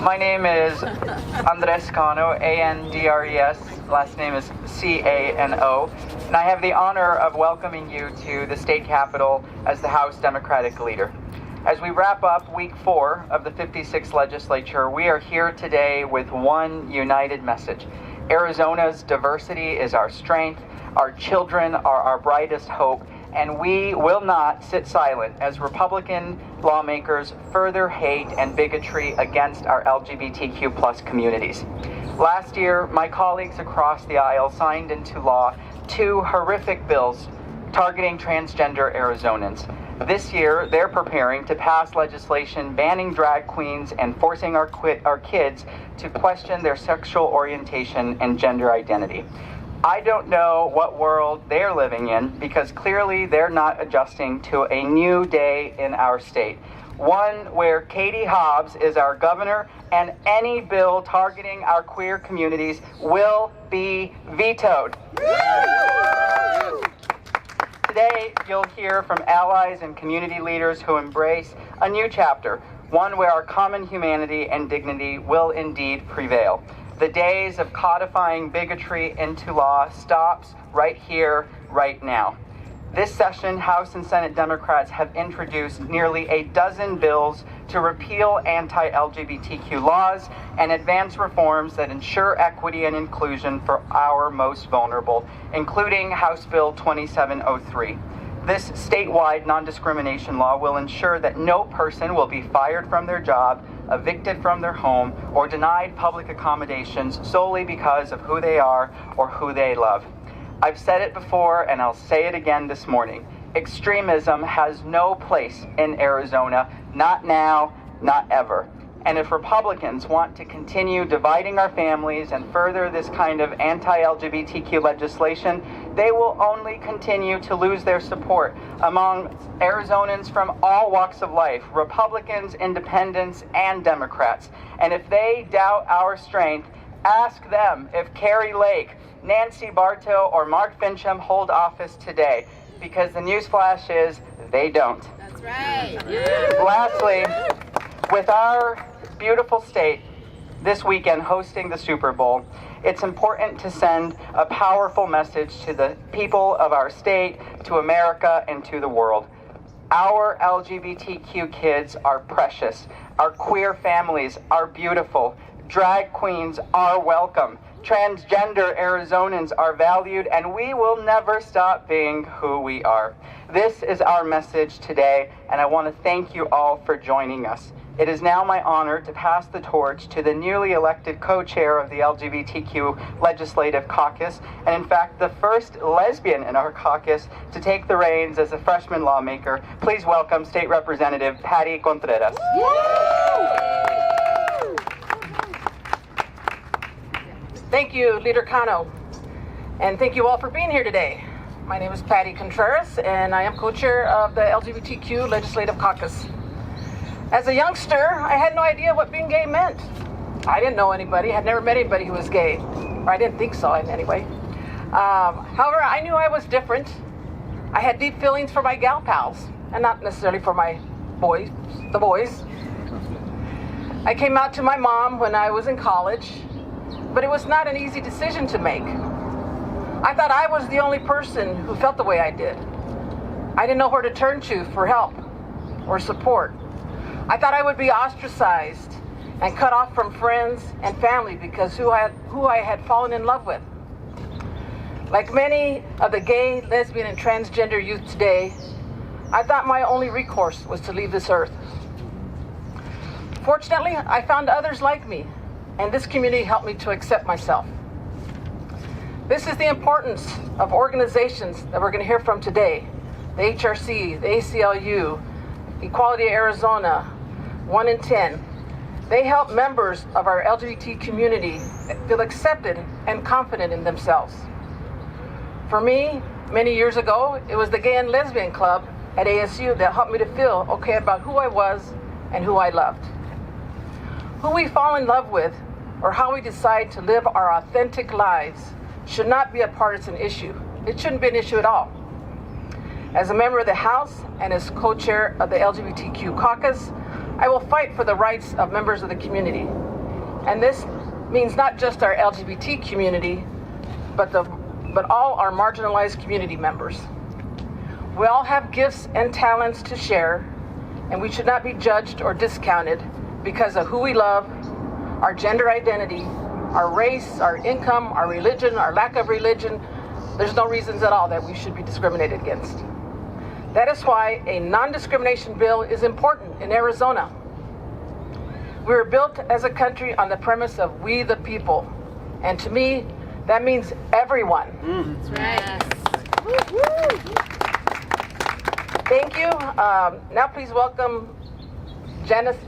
My name is Andres Cano, A-N-D-R-E-S. Last name is C-A-N-O. And I have the honor of welcoming you to the state capitol as the House Democratic leader. As we wrap up week 4 of the 56th legislature, we are here today with one united message. Arizona's diversity is our strength. Our children are our brightest hope. And we will not sit silent as Republican lawmakers further hate and bigotry against our LGBTQ plus communities. Last year, my colleagues across the aisle signed into law 2 horrific bills targeting transgender Arizonans. This year, they're preparing to pass legislation banning drag queens and forcing our kids to question their sexual orientation and gender identity. I don't know what world they're living in because clearly they're not adjusting to a new day in our state. One where Katie Hobbs is our governor and any bill targeting our queer communities will be vetoed. Today, you'll hear from allies and community leaders who embrace a new chapter, one where our common humanity and dignity will indeed prevail. The days of codifying bigotry into law stops right here, right now. This session, House and Senate Democrats have introduced nearly a dozen bills to repeal anti-LGBTQ laws and advance reforms that ensure equity and inclusion for our most vulnerable, including House Bill 2703. This statewide non-discrimination law will ensure that no person will be fired from their job, evicted from their home, or denied public accommodations solely because of who they are or who they love. I've said it before and I'll say it again this morning. Extremism has no place in Arizona, not now, not ever. And if Republicans want to continue dividing our families and further this kind of anti-LGBTQ legislation, they will only continue to lose their support among Arizonans from all walks of life, Republicans, Independents, and Democrats. And if they doubt our strength, ask them if Carrie Lake, Nancy Bartow, or Mark Fincham hold office today, because the newsflash is they don't. That's right. Lastly, with our beautiful state this weekend hosting the Super Bowl, it's important to send a powerful message to the people of our state, to America, and to the world. Our LGBTQ kids are precious. Our queer families are beautiful. Drag queens are welcome. Transgender Arizonans are valued, and we will never stop being who we are. This is our message today, and I want to thank you all for joining us. It is now my honor to pass the torch to the newly elected co-chair of the LGBTQ Legislative Caucus, and in fact the first lesbian in our caucus to take the reins as a freshman lawmaker. Please welcome State Representative Patty Contreras. Thank you, Leader Cano, and thank you all for being here today. My name is Patty Contreras, and I am co-chair of the LGBTQ Legislative Caucus. As a youngster, I had no idea what being gay meant. I didn't know anybody, had never met anybody who was gay, or I didn't think so anyway. However, I knew I was different. I had deep feelings for my gal pals, and not necessarily for my boys, the boys. I came out to my mom when I was in college, but it was not an easy decision to make. I thought I was the only person who felt the way I did. I didn't know where to turn to for help or support. I thought I would be ostracized and cut off from friends and family because who I had fallen in love with. Like many of the gay, lesbian, and transgender youth today, I thought my only recourse was to leave this earth. Fortunately, I found others like me, and this community helped me to accept myself. This is the importance of organizations that we're going to hear from today. The HRC, the ACLU, Equality Arizona, 1 in 10. They help members of our LGBT community feel accepted and confident in themselves. For me, many years ago, it was the Gay and Lesbian Club at ASU that helped me to feel okay about who I was and who I loved. Who we fall in love with or how we decide to live our authentic lives should not be a partisan issue. It shouldn't be an issue at all. As a member of the House and as co-chair of the LGBTQ caucus, I will fight for the rights of members of the community. And this means not just our LGBT community, but all our marginalized community members. We all have gifts and talents to share, and we should not be judged or discounted because of who we love, our gender identity, our race, our income, our religion, our lack of religion. There's no reasons at all that we should be discriminated against. That is why a non-discrimination bill is important in Arizona. We were built as a country on the premise of we the people. And to me, that means everyone. That's right. Thank you. Now please welcome Janicet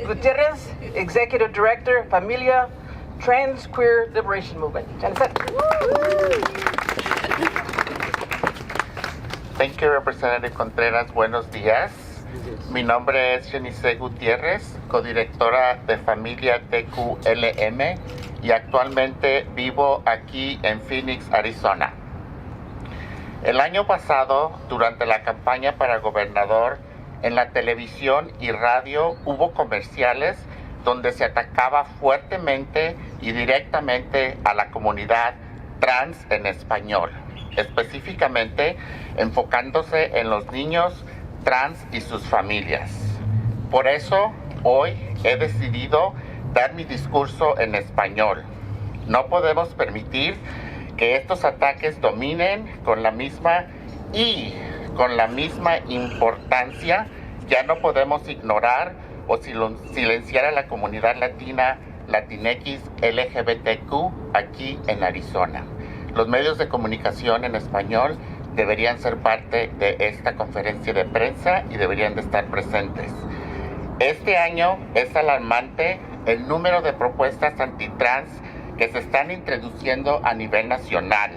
Gutierrez, Executive Director, Familia Trans Queer Liberation Movement. Janicet. Thank you, Representative Contreras. Buenos días. Mi nombre es Janicet Gutierrez, codirectora de Familia TQLM y actualmente vivo aquí en Phoenix, Arizona. El año pasado, durante la campaña para gobernador, en la televisión y radio hubo comerciales donde se atacaba fuertemente y directamente a la comunidad trans en español, específicamente enfocándose en los niños trans y sus familias. Por eso, hoy he decidido dar mi discurso en español. No podemos permitir que estos ataques dominen con la misma importancia. Ya no podemos ignorar o silenciar a la comunidad latina, Latinx, LGBTQ aquí en Arizona. Los medios de comunicación en español deberían ser parte de esta conferencia de prensa y deberían de estar presentes. Este año es alarmante el número de propuestas antitrans que se están introduciendo a nivel nacional.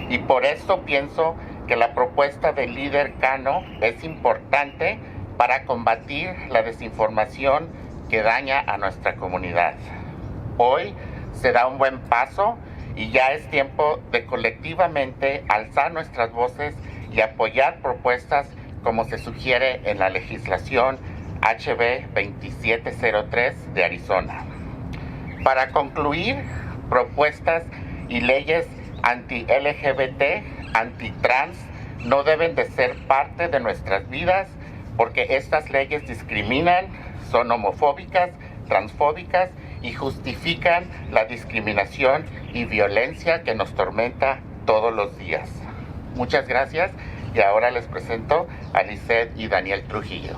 Y por eso pienso que la propuesta del líder Cano es importante para combatir la desinformación que daña a nuestra comunidad. Hoy se da un buen paso y ya es tiempo de colectivamente alzar nuestras voces y apoyar propuestas como se sugiere en la legislación HB 2703 de Arizona. Para concluir, propuestas y leyes anti-LGBT, anti-trans, no deben de ser parte de nuestras vidas porque estas leyes discriminan, son homofóbicas, transfóbicas y justifican la discriminación y violencia que nos tormenta todos los días. Muchas gracias y ahora les presento a Lisette y Daniel Trujillo.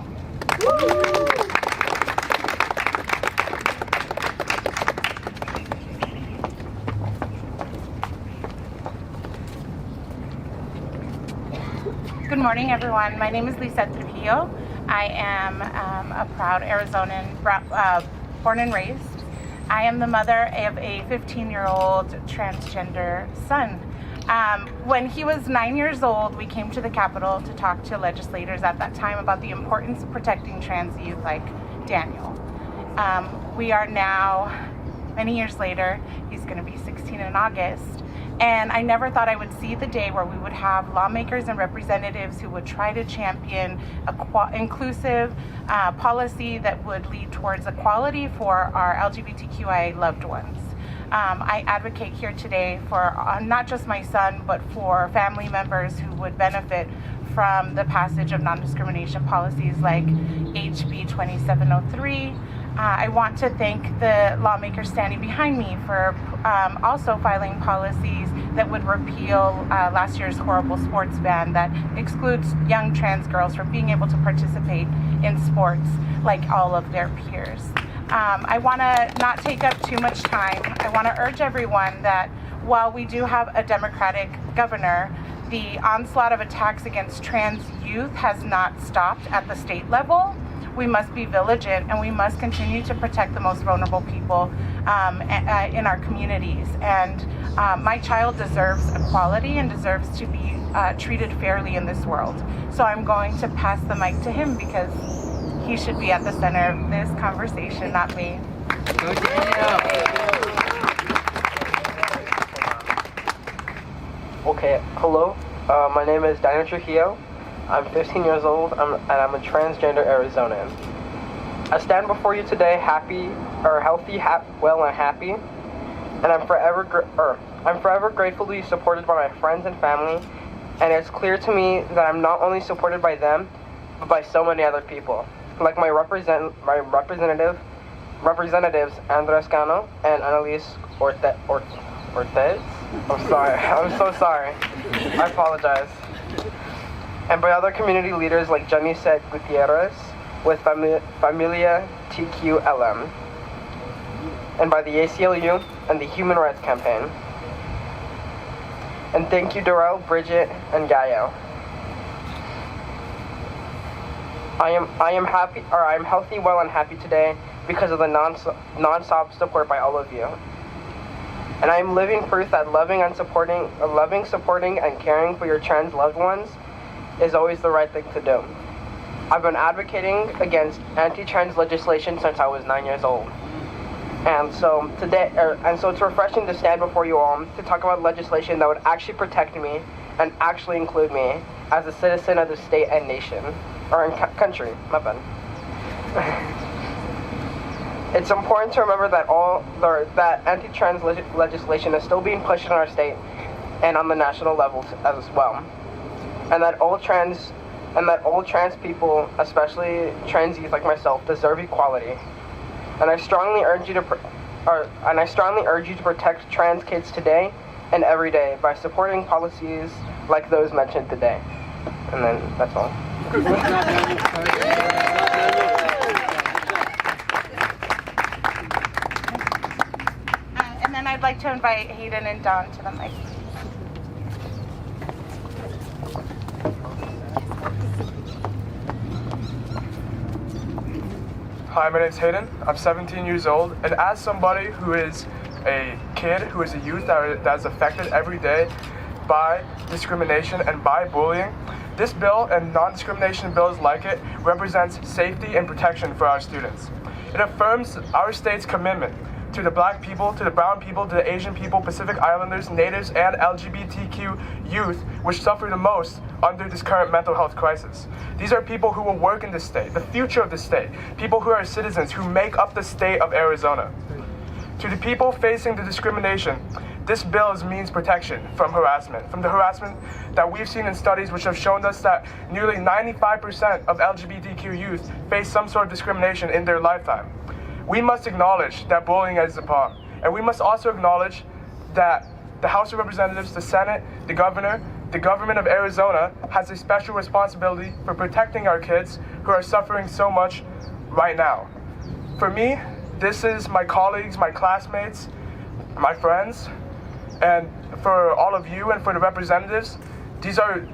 Good morning, everyone. My name is Lisette Trujillo. I am a proud Arizonan, born and raised. I am the mother of a 15-year-old transgender son. When he was 9 years old, we came to the Capitol to talk to legislators at that time about the importance of protecting trans youth like Daniel. We are now, many years later, he's going to be 16 in August. And I never thought I would see the day where we would have lawmakers and representatives who would try to champion inclusive policy that would lead towards equality for our LGBTQIA loved ones. I advocate here today for not just my son, but for family members who would benefit from the passage of non-discrimination policies like HB 2703. I want to thank the lawmakers standing behind me for also filing policies that would repeal last year's horrible sports ban that excludes young trans girls from being able to participate in sports like all of their peers. I want to not take up too much time. I want to urge everyone that while we do have a Democratic governor, the onslaught of attacks against trans youth has not stopped at the state level. We must be vigilant and we must continue to protect the most vulnerable people in our communities. And my child deserves equality and deserves to be treated fairly in this world. So I'm going to pass the mic to him because he should be at the center of this conversation, not me. Okay, hello. My name is Daniel Trujillo. I'm 15 years old, and I'm a transgender Arizonan. I stand before you today healthy, well, and happy, and I'm forever gratefully supported by my friends and family, and it's clear to me that I'm not only supported by them, but by so many other people, like my representatives Andres Cano and Annalise Ortez. I'm sorry. I'm so sorry. I apologize. And by other community leaders like Jenny said Gutierrez with Familia TQLM. And by the ACLU and the Human Rights Campaign. And thank you, Darrell, Bridget, and Gaio. I'm healthy, well, and happy today because of the non-stop support by all of you. And I am living proof that loving, supporting, and caring for your trans loved ones is always the right thing to do. I've been advocating against anti-trans legislation since I was 9 years old. And so it's refreshing to stand before you all to talk about legislation that would actually protect me and actually include me as a citizen of the state and nation, or country, my bad. It's important to remember that anti-trans legislation is still being pushed in our state and on the national level as well, and that all trans people, especially trans youth like myself, deserve equality. And I strongly urge you to protect trans kids today and every day by supporting policies like those mentioned today. And then that's all. And then I'd like to invite Hayden and Dawn to the mic. Hi, my name's Hayden. I'm 17 years old, and as somebody who is a kid, who is a youth that is affected every day by discrimination and by bullying, this bill and non-discrimination bills like it represents safety and protection for our students. It affirms our state's commitment to the Black people, to the brown people, to the Asian people, Pacific Islanders, Natives, and LGBTQ youth, which suffer the most under this current mental health crisis. These are people who will work in the state, the future of the state, people who are citizens who make up the state of Arizona. To the people facing the discrimination, this bill means protection from harassment, from the harassment that we've seen in studies which have shown us that nearly 95% of LGBTQ youth face some sort of discrimination in their lifetime. We must acknowledge that bullying is a problem, and we must also acknowledge that the House of Representatives, the Senate, the governor, the government of Arizona has a special responsibility for protecting our kids who are suffering so much right now. For me, this is my colleagues, my classmates, my friends, and for all of you and for the representatives, these are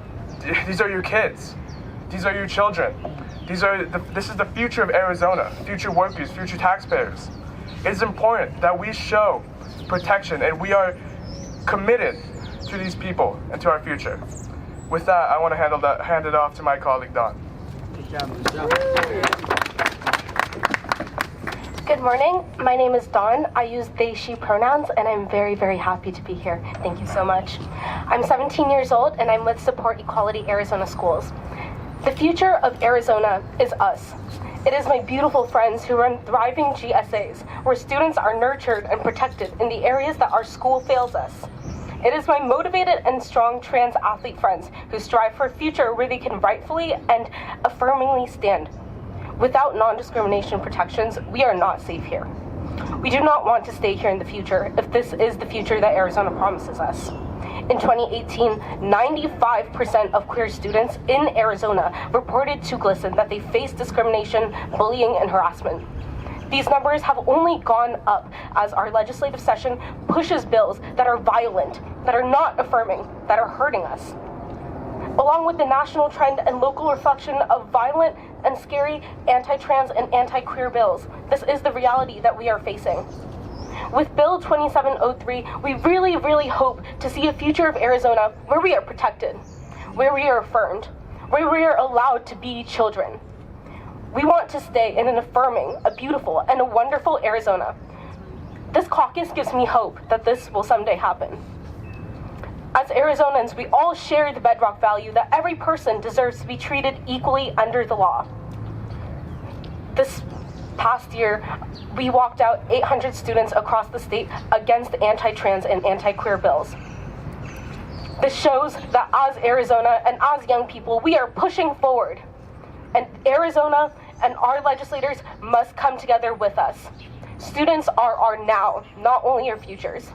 your kids. These are your children. This is the future of Arizona, future workers, future taxpayers. It is important that we show protection, and we are committed to these people and to our future. With that, I want to hand it off to my colleague, Dawn. Good morning. My name is Dawn. I use they, she pronouns, and I'm very, very happy to be here. Thank you so much. I'm 17 years old, and I'm with Support Equality Arizona Schools. The future of Arizona is us. It is my beautiful friends who run thriving GSAs, where students are nurtured and protected in the areas that our school fails us. It is my motivated and strong trans athlete friends who strive for a future where they can rightfully and affirmingly stand. Without non-discrimination protections, we are not safe here. We do not want to stay here in the future if this is the future that Arizona promises us. In 2018, 95% of queer students in Arizona reported to GLSEN that they face discrimination, bullying, and harassment. These numbers have only gone up as our legislative session pushes bills that are violent, that are not affirming, that are hurting us. Along with the national trend and local reflection of violent and scary anti-trans and anti-queer bills, this is the reality that we are facing. With Bill 2703, we really, really hope to see a future of Arizona where we are protected, where we are affirmed, where we are allowed to be children. We want to stay in an affirming, a beautiful, and a wonderful Arizona. This caucus gives me hope that this will someday happen. As Arizonans, we all share the bedrock value that every person deserves to be treated equally under the law. This past year, we walked out 800 students across the state against anti-trans and anti-queer bills. This shows that as Arizona and as young people, we are pushing forward. And Arizona and our legislators must come together with us. Students are our now, not only our futures.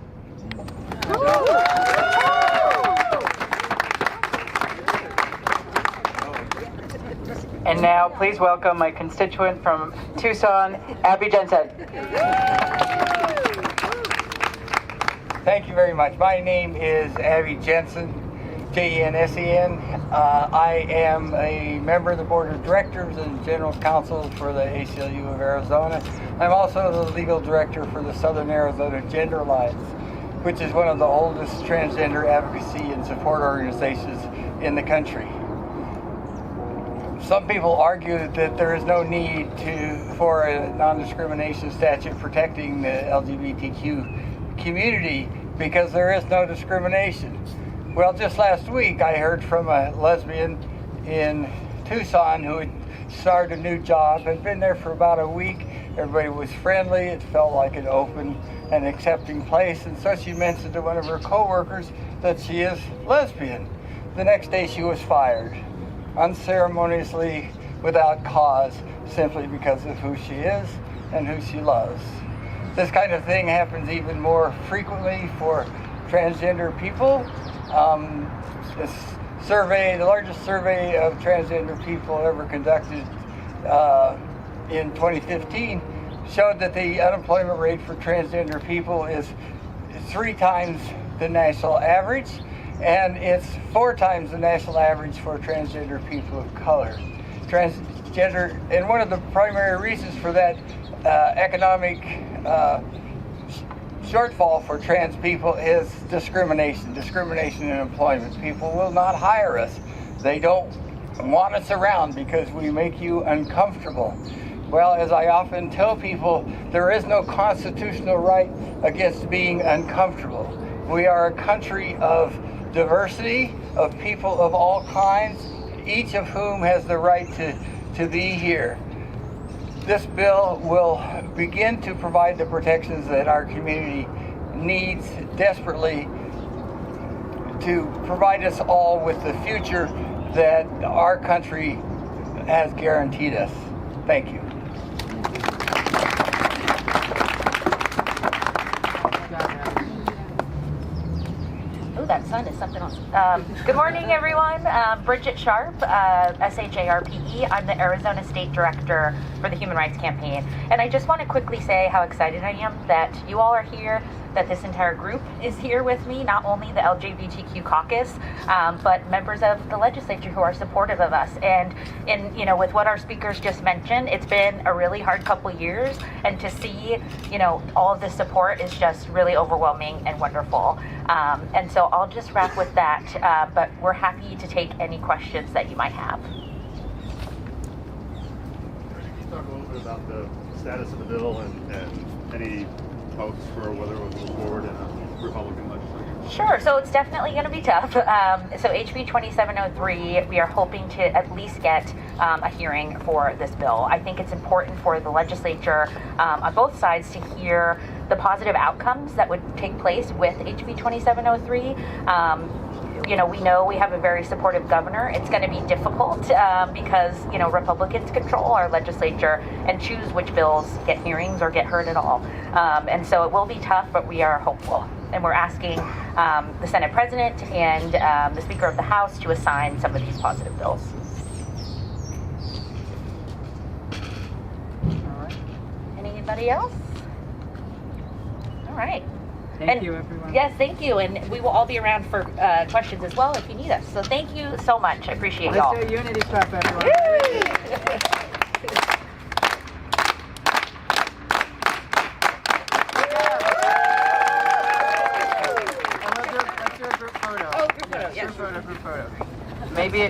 And now, please welcome my constituent from Tucson, Abby Jensen. Thank you very much. My name is Abby Jensen, Jensen. I am a member of the Board of Directors and General Counsel for the ACLU of Arizona. I'm also the legal director for the Southern Arizona Gender Alliance, which is one of the oldest transgender advocacy and support organizations in the country. Some people argue that there is no need for a non-discrimination statute protecting the LGBTQ community because there is no discrimination. Well, just last week I heard from a lesbian in Tucson who had started a new job, had been there for about a week. Everybody was friendly. It felt like an open and accepting place. And so she mentioned to one of her coworkers that she is lesbian. The next day she was fired, unceremoniously, without cause, simply because of who she is and who she loves. This kind of thing happens even more frequently for transgender people. The largest survey of transgender people ever conducted in 2015 showed that the unemployment rate for transgender people is 3 times the national average, and it's 4 times the national average for transgender people of color. Transgender, and one of the primary reasons for that economic shortfall for trans people is discrimination in employment. People will not hire us. They don't want us around because we make you uncomfortable. Well, as I often tell people, there is no constitutional right against being uncomfortable. We are a country of diversity, of people of all kinds, each of whom has the right to be here. This bill will begin to provide the protections that our community needs desperately to provide us all with the future that our country has guaranteed us. Thank you. Oh, that sun is something else. Good morning, everyone. Bridget Sharp, SHARPE. I'm the Arizona State Director for the Human Rights Campaign. And I just want to quickly say how excited I am that you all are here, that this entire group is here with me, not only the LGBTQ caucus, but members of the legislature who are supportive of us. And with what our speakers just mentioned, it's been a really hard couple years, and to see, all of this support is just really overwhelming and wonderful. And so I'll just wrap with that, but we're happy to take any questions that you might have. Can you talk a little bit about the status of the bill and any hopes for whether it will move forward in a Republican legislature? Sure, so it's definitely going to be tough. So HB 2703, we are hoping to at least get a hearing for this bill. I think it's important for the legislature on both sides to hear the positive outcomes that would take place with HB 2703. We know we have a very supportive governor. It's going to be difficult because, Republicans control our legislature and choose which bills get hearings or get heard at all. And so it will be tough, but we are hopeful. And we're asking the Senate President and the Speaker of the House to assign some of these positive bills. All right. Anybody else? All right. Thank you, everyone. Yes, thank you. And we will all be around for questions as well if you need us. So thank you so much. I appreciate y'all. Let's do a unity clap, everyone. Let's do a group photo. Oh, group photo, yes. Group photo.